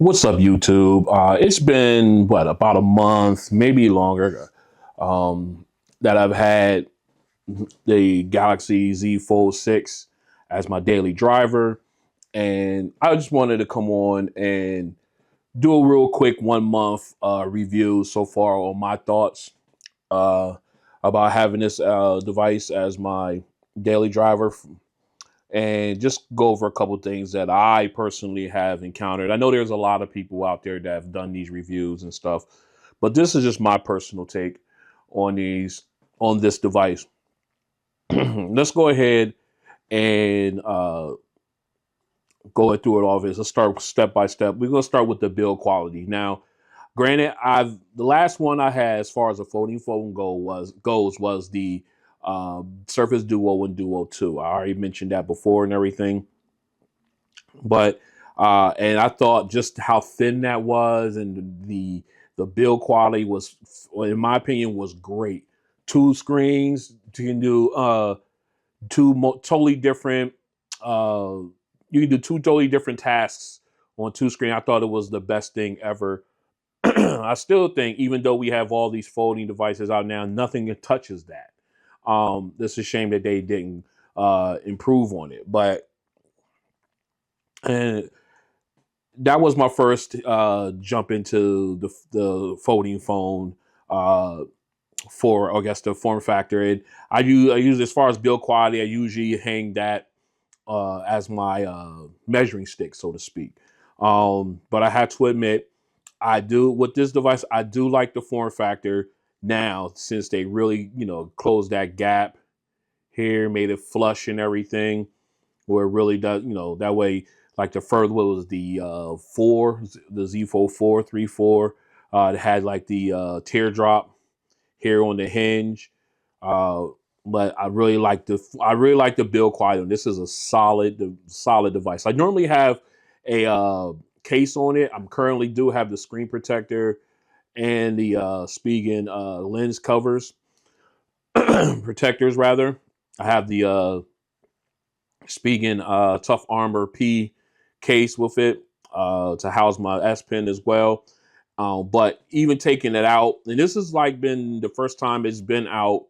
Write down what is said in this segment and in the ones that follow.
What's up, YouTube? It's been about a month, maybe longer, um, that I've had the Galaxy Z Fold 6 as my daily driver, and I just wanted to come on and do a real quick 1 month review so far on my thoughts uh, about having this device as my daily driver and just go over a couple of things that I personally have encountered. I know there's a lot of people out there that have done these reviews and stuff, but this is just my personal take on these on this device. Let's go ahead and go through it all this. Let's start step by step. We're gonna start with the build quality. Now, granted, I've the last one I had as far as a folding phone goes was the Surface Duo and Duo 2. I already mentioned that before and everything. But and I thought just how thin that was, and the build quality was, in my opinion, was great. Two screens, you can do totally different. Uh, you can do two totally different tasks on two screen. I thought it was the best thing ever. I still think, even though we have all these folding devices out now, nothing touches that. It's a shame that they didn't improve on it, but and that was my first jump into the folding phone uh, for, I guess, the form factor. And I use as far as build quality, I usually hang that as my measuring stick, so to speak. But I have to admit, I do with this device, I do like the form factor now, since they really, closed that gap here, made it flush and everything, where it really does, that way, like the first, what was the the Z Fold 4, 3, 4, it had like the teardrop here on the hinge. Uh, but I really like the build quality. This is a solid device. I normally have a case on it. I'm currently do have the screen protector and the Spigen lens covers protectors rather. I have the Spigen Tough Armor P case with it to house my S Pen as well. But even taking it out, and this has like been the first time it's been out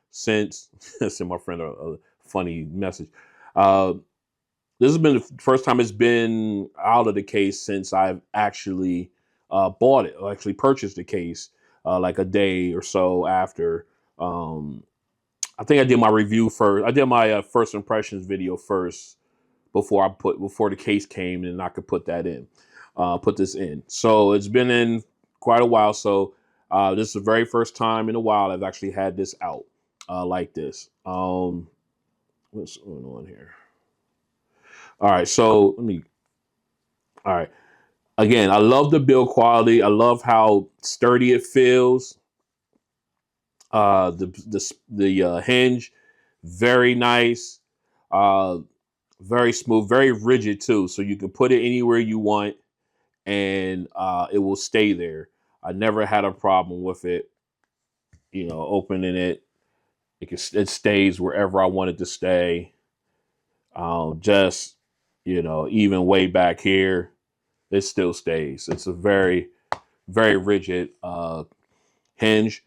since send my friend a funny message. Uh, this has been the first time it's been out of the case since I've actually bought it, or actually purchased the case like a day or so after. Um, I think I did my review first. I did my first impressions video first before the case came, and I could put that in, put this in. So it's been in quite a while. So this is the very first time in a while I've actually had this out like this. What's going on here? All right, so let me. All right, again, I love the build quality. I love how sturdy it feels. The hinge, very nice. Uh, very smooth, very rigid too. So you can put it anywhere you want, and it will stay there. I never had a problem with it. Opening it, it stays wherever I want it to stay. Just even way back here, it still stays. It's a very rigid hinge.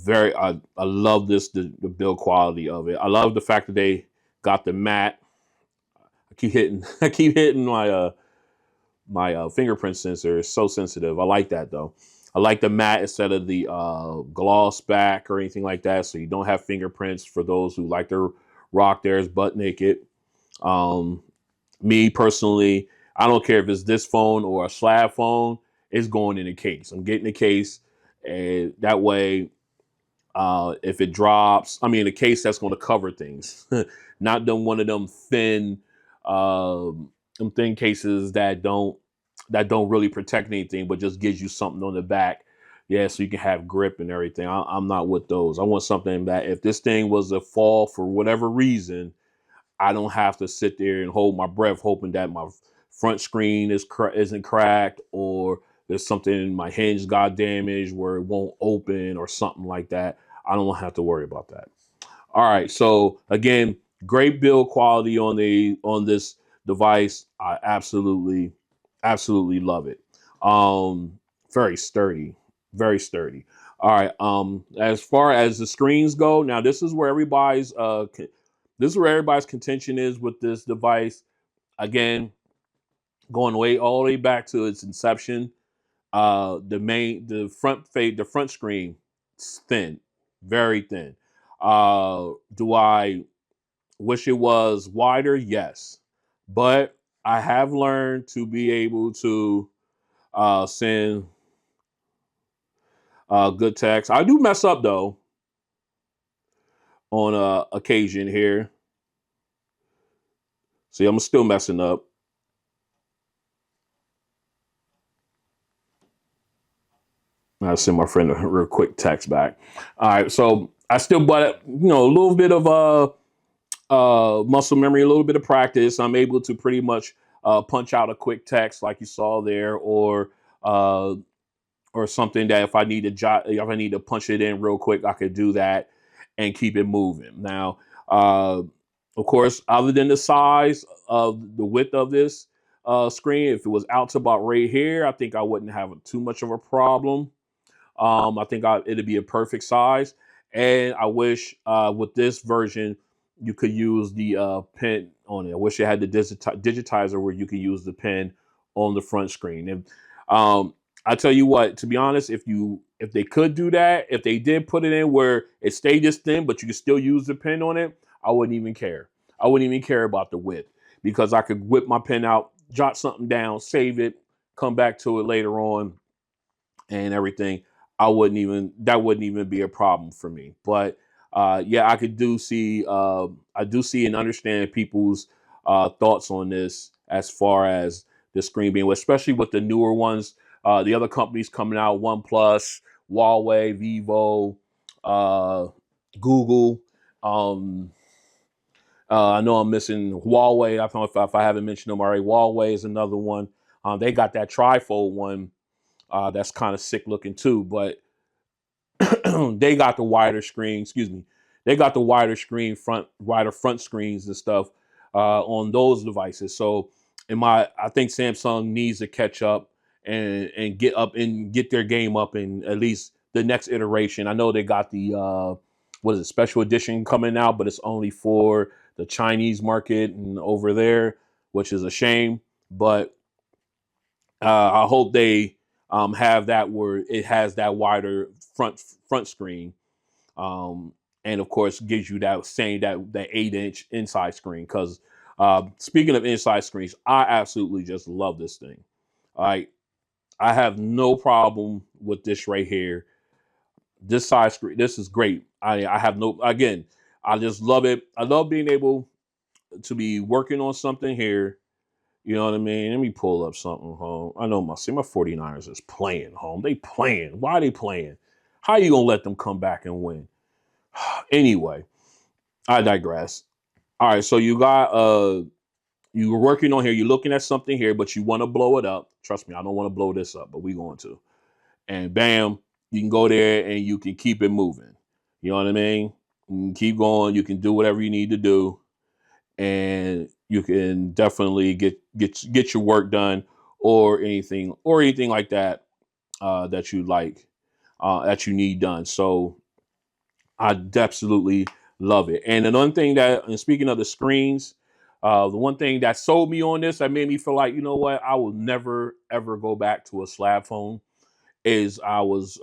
I love the build quality of it. I love the fact that they got the matte. I keep hitting I keep hitting my fingerprint sensor. Is so sensitive. I like that though. I like the matte instead of the gloss back or anything like that, so you don't have fingerprints for those who like to rock theirs butt naked. Um, Me personally, I don't care if it's this phone or a slab phone. It's going in a case. I'm getting a case, and that way, if it drops, I mean, a case that's going to cover things, not one of them thin cases that don't really protect anything, but just gives you something on the back. Yeah, so you can have grip and everything. I'm not with those. I want something that if this thing was a fall for whatever reason, I don't have to sit there and hold my breath hoping that my front screen isn't cracked, or there's something in my hinge got damaged where it won't open or something like that. I don't have to worry about that. All right. So again, great build quality on this device. I absolutely Absolutely love it. Very sturdy, very sturdy. All right. As far as the screens go, now this is where this is where everybody's contention is with this device. Again, going way all the way back to its inception. The front screen is thin, very thin. Do I wish it was wider? Yes, but I have learned to be able to send good text. I do mess up though on occasion here. See, I'm still messing up. I send my friend a real quick text back. All right, so I still, but a little bit of muscle memory, a little bit of practice. I'm able to pretty much punch out a quick text like you saw there, uh, or something that if I need to punch it in real quick, I could do that and keep it moving. Now, of course, other than the size of the width of this screen, if it was out to about right here, I think I wouldn't have too much of a problem. I think it'd be a perfect size. And I wish with this version you could use the pen on it. I wish it had the digitizer where you could use the pen on the front screen. And I tell you what, to be honest, if they could do that, if they did put it in where it stayed this thin, but you could still use the pen on it, I wouldn't even care. I wouldn't even care about the width because I could whip my pen out, jot something down, save it, come back to it later on and everything. That wouldn't even be a problem for me. But yeah, I do see and understand people's thoughts on this as far as the screen being, especially with the newer ones, the other companies coming out, OnePlus, Huawei, Vivo, uh, Google. Um, I know I'm missing Huawei. I don't know if I haven't mentioned them already. Huawei is another one. They got that trifold one that's kind of sick looking too, but they got the wider screen. Excuse me, they got the wider front screens and stuff on those devices. So, I think Samsung needs to catch up and get their game up in at least the next iteration. I know they got the what is it, special edition coming out, but it's only for the Chinese market and over there, which is a shame. But I hope they have that where it has that wider front screen, um, and of course gives you that 8-inch inside screen. Because speaking of inside screens, I absolutely just love this thing. I I have no problem with this right here. This side screen, this is great. I have no again. I just love it. I love being able to be working on something here. You know what I mean? Let me pull up something home. I know my 49ers is playing home. They playing. Why are they playing? How you gonna let them come back and win? Anyway, I digress. All right, so you were working on here, you're looking at something here, but you want to blow it up. Trust me, I don't want to blow this up, but we're going to. And bam, you can go there and you can keep it moving. You know what I mean? You can keep going, you can do whatever you need to do, and you can definitely get your work done or anything like that that you like that you need done. So I absolutely love it. And another thing and speaking of the screens, the one thing that sold me on this, that made me feel like, you know what, I will never ever go back to a slab phone. Is I was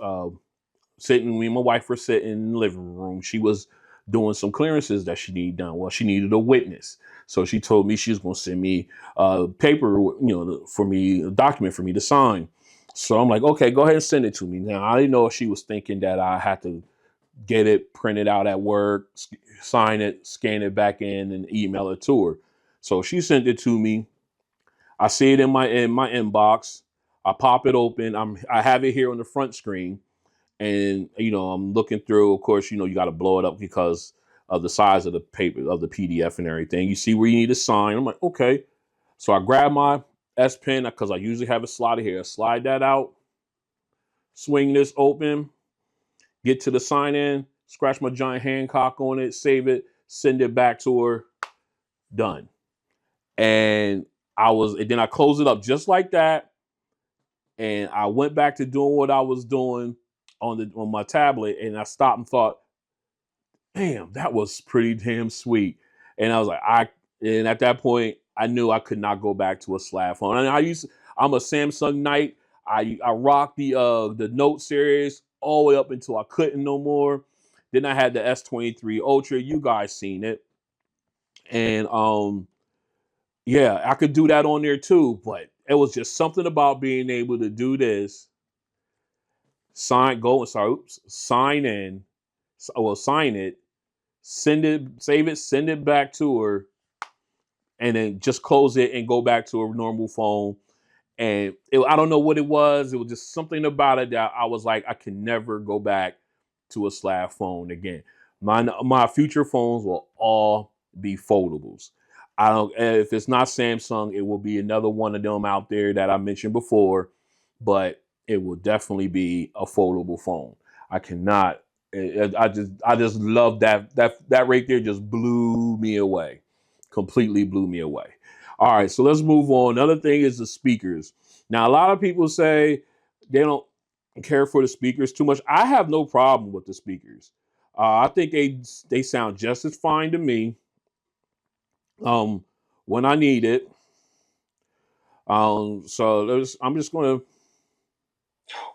sitting, me and my wife were sitting in the living room. She was doing some clearances that she needed done. Well, she needed a witness. So she told me she was going to send me paper, for me, a document for me to sign. So I'm like, okay, go ahead and send it to me. Now, I didn't know if she was thinking that I had to get it printed out at work, sign it, scan it back in, and email it to her. So she sent it to me. I see it in my inbox. I pop it open. I have it here on the front screen, and I'm looking through. Of course, you got to blow it up because of the size of the paper of the PDF and everything. You see where you need to sign. I'm like, okay. So I grab my S Pen because I usually have it slotted here. Slide that out, swing this open, get to the sign in, scratch my giant Hancock on it, save it, send it back to her, done. And and then I closed it up just like that, and I went back to doing what I was doing on my tablet, and I stopped and thought, damn, that was pretty damn sweet. And I was like, and at that point, I knew I could not go back to a slab phone. And I'm a Samsung Knight. I rocked the Note series all the way up until I couldn't no more. Then I had the S23 Ultra. You guys seen it, and yeah, I could do that on there too. But it was just something about being able to do this. Sign in. Well, sign it, send it, save it, send it back to her, and then just close it and go back to a normal phone. And I don't know what it was. It was just something about it that I was like, I can never go back to a slab phone again. My future phones will all be foldables. I don't. If it's not Samsung, it will be another one of them out there that I mentioned before, but it will definitely be a foldable phone. I cannot. I just love that right there. Just blew me away. Completely blew me away. All right, so let's move on. Another thing is the speakers. Now, a lot of people say they don't care for the speakers too much. I have no problem with the speakers. I think they sound just as fine to me um, when I need it. I'm just going to.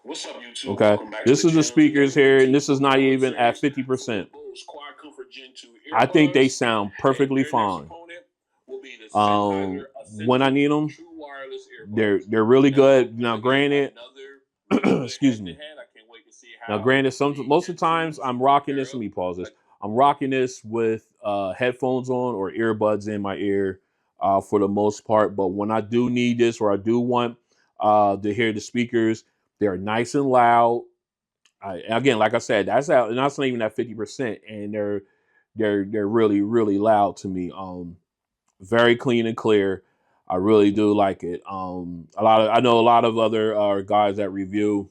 What's up, YouTube? Okay, this is the speakers here, and this is not even at 50%. I think they sound perfectly fine. When I need them, they're really good. Now, granted, excuse me. Now, granted, most of the times I'm rocking this. Let me pause this. I'm rocking this with headphones on or earbuds in my ear for the most part. But when I do need this or I do want to hear the speakers, they're nice and loud. Again, like I said, that's out, and that's not even at 50%, and they're really really loud to me. Very clean and clear. I really do like it. I know a lot of other guys that review,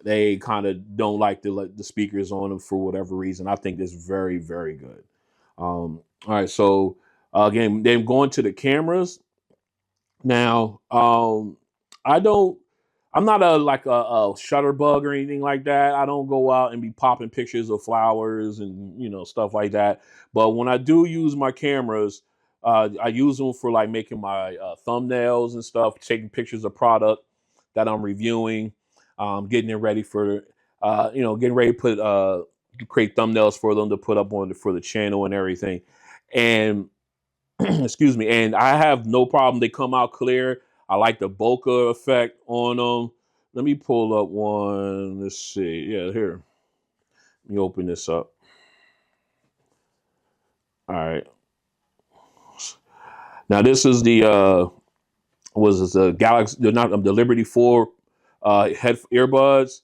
they kind of don't like the speakers on them for whatever reason. I think it's very very good. All right, so again, then going to the cameras now. I don't. I'm not a shutter bug or anything like that. I don't go out and be popping pictures of flowers and stuff like that. But when I do use my cameras, I use them for like making my thumbnails and stuff, taking pictures of product that I'm reviewing, getting it ready for, getting ready to create thumbnails for them to put up for the channel and everything. And excuse me, and I have no problem. They come out clear. I like the bokeh effect on them. Let me pull up one. Let's see. Yeah, here. Let me open this up. All right. Now this is the Galaxy, the Liberty 4 head earbuds.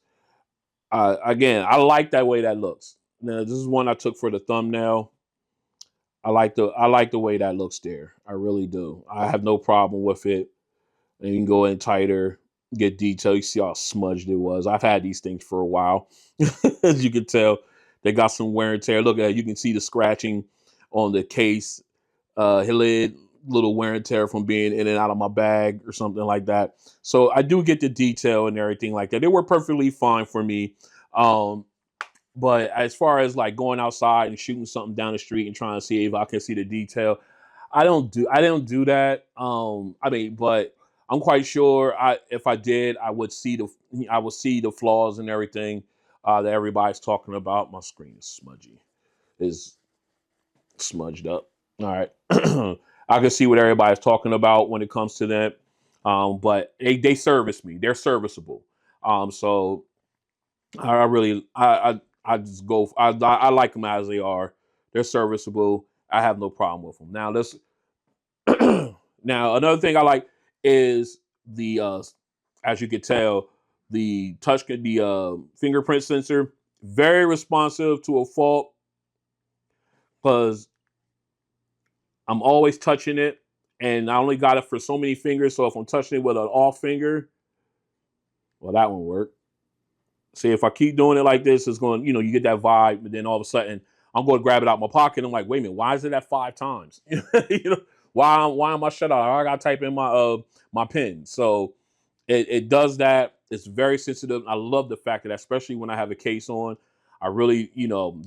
Again, I like that way that looks. Now this is one I took for the thumbnail. I like the way that looks there. I really do. I have no problem with it. And you can go in tighter, get detail. You see how smudged it was. I've had these things for a while. As you can tell, they got some wear and tear. Look at it. You can see the scratching on the case lid, little wear and tear from being in and out of my bag or something like that. So I do get the detail and everything like that. They were perfectly fine for me. But as far as like going outside and shooting something down the street and trying to see if I can see the detail, I don't do that. But I'm quite sure if I did, I would see the flaws and everything that everybody's talking about. My screen is smudged up. All right. I can see what everybody's talking about when it comes to that. But they service me. They're serviceable. So I just go. I like them as they are. They're serviceable. I have no problem with them. Now now another thing I like is the as you can tell, the fingerprint sensor, very responsive to a fault, because I'm always touching it, and I only got it for so many fingers. So if I'm touching it with an off finger, well, that won't work. See, if I keep doing it like this, it's going, you get that vibe, but then all of a sudden I'm going to grab it out of my pocket. I'm like, wait a minute, why is it at 5 times? Why am I shut out? I gotta type in my pin. So it does that. It's very sensitive. I love the fact that, especially when I have a case on, I really,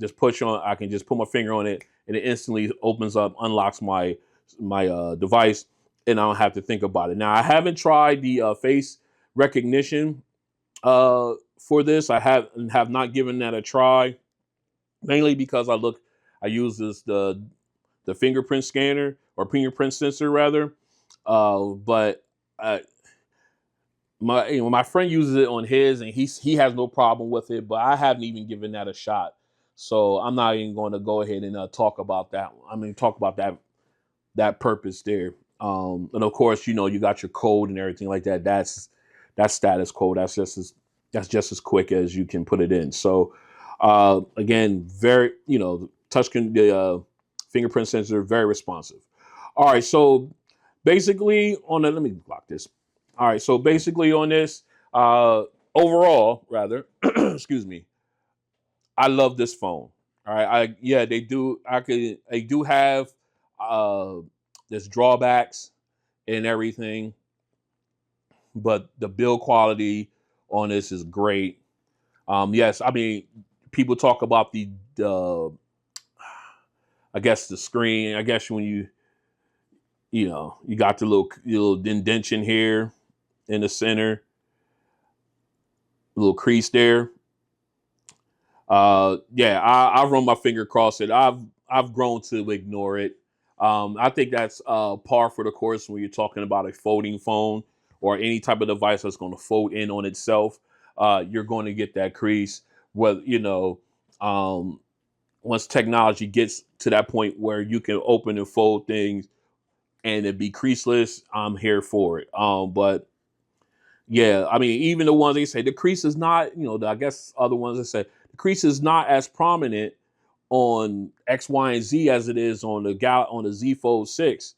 just push on. I can just put my finger on it, and it instantly opens up, unlocks my device, and I don't have to think about it. Now, I haven't tried the face recognition for this. I have not given that a try, mainly because I use the fingerprint scanner, or fingerprint sensor rather. But my friend uses it on his, and he has no problem with it, but I haven't even given that a shot. So I'm not even going to go ahead and talk about that. I mean, talk about that purpose there. And of course, you got your code and everything like that. That's status code. That's just as quick as you can put it in. So again, very the fingerprint sensor, very responsive. All right, so basically on the let me block this. All right, so basically on this, overall, rather, excuse me, I love this phone. All right, they do. They do have uh, there's drawbacks and everything, but the build quality on this is great. Yes, I mean, people talk about the I guess the screen. I guess when you got the little indentation here in the center, little crease there. Yeah, I run my finger across it. I've grown to ignore it. I think that's par for the course when you're talking about a folding phone or any type of device that's going to fold in on itself. You're going to get that crease. Whether um, once technology gets to that point where you can open and fold things and it be creaseless, I'm here for it. But yeah, I mean, even the ones they say the crease is not, I guess other ones that say the crease is not as prominent on X, Y, and Z as it is on the Z Fold 6.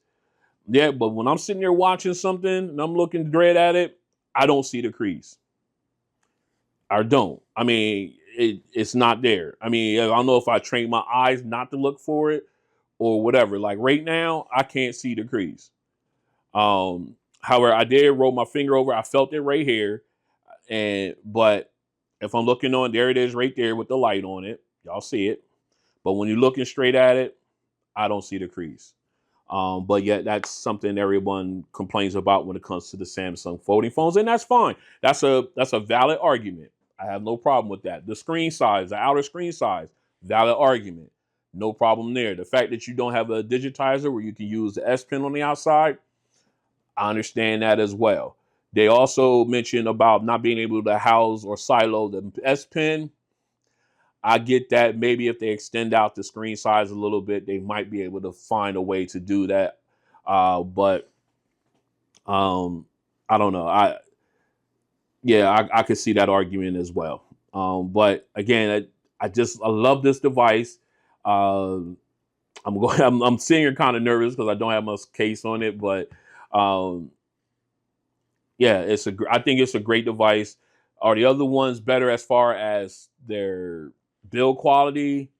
Yeah, but when I'm sitting there watching something and I'm looking dread at it, I don't see the crease. I don't. I mean, it's not there. I mean, I don't know if I train my eyes not to look for it or whatever. Like right now, I can't see the crease. However, I did roll my finger over. I felt it right here. But if I'm looking on, there it is right there with the light on it. Y'all see it. But when you're looking straight at it, I don't see the crease. But yet that's something everyone complains about when it comes to the Samsung folding phones, and that's fine. That's a valid argument. I have no problem with that. The screen size, the outer screen size, valid argument. No problem there. The fact that you don't have a digitizer where you can use the S Pen on the outside, I understand that as well. They also mentioned about not being able to house or silo the S Pen. I get that. Maybe if they extend out the screen size a little bit, they might be able to find a way to do that. But I don't know. I could see that argument as well. But again, I love this device. Um, I'm sitting here kind of nervous because I don't have much case on it, but um, yeah, I think it's a great device. Are the other ones better as far as their build quality?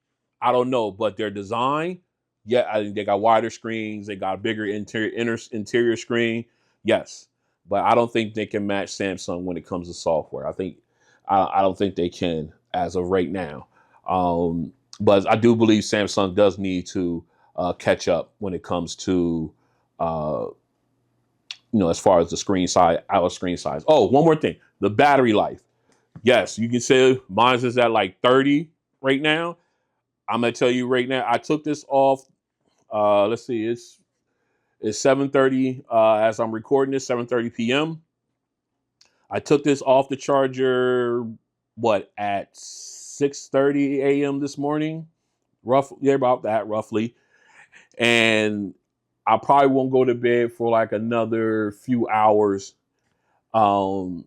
I don't know, but their design, yeah, I think they got wider screens, they got a bigger interior screen, yes, but I don't think they can match Samsung when it comes to software. I don't think they can as of right now. But I do believe Samsung does need to catch up when it comes to uh, as far as the screen size, our screen size. Oh, one more thing, the battery life. Yes, you can say mine is at like 30 right now. I'm gonna tell you right now, I took this off. Let's see, it's 7:30 as I'm recording this, 7:30 p.m. I took this off the charger at 6:30 a.m. this morning, roughly, yeah, about that roughly. And I probably won't go to bed for like another few hours. Um,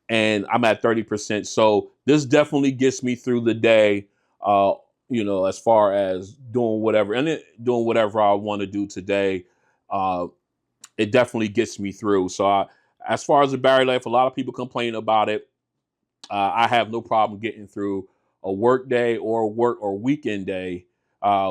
and I'm at 30%. So this definitely gets me through the day. As far as doing whatever I want to do today. Uh, it definitely gets me through. So as far as the battery life, a lot of people complain about it. I have no problem getting through a work day or weekend day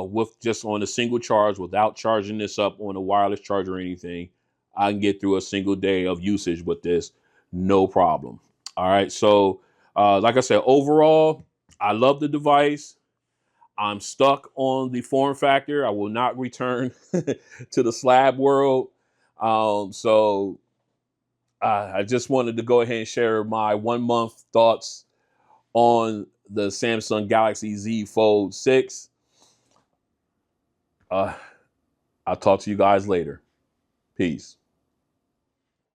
with just on a single charge without charging this up on a wireless charger or anything. I can get through a single day of usage with this, no problem. All right. So, like I said, overall, I love the device. I'm stuck on the form factor. I will not return to the slab world. So I just wanted to go ahead and share my 1 month thoughts on the Samsung Galaxy Z Fold 6. I'll talk to you guys later. Peace.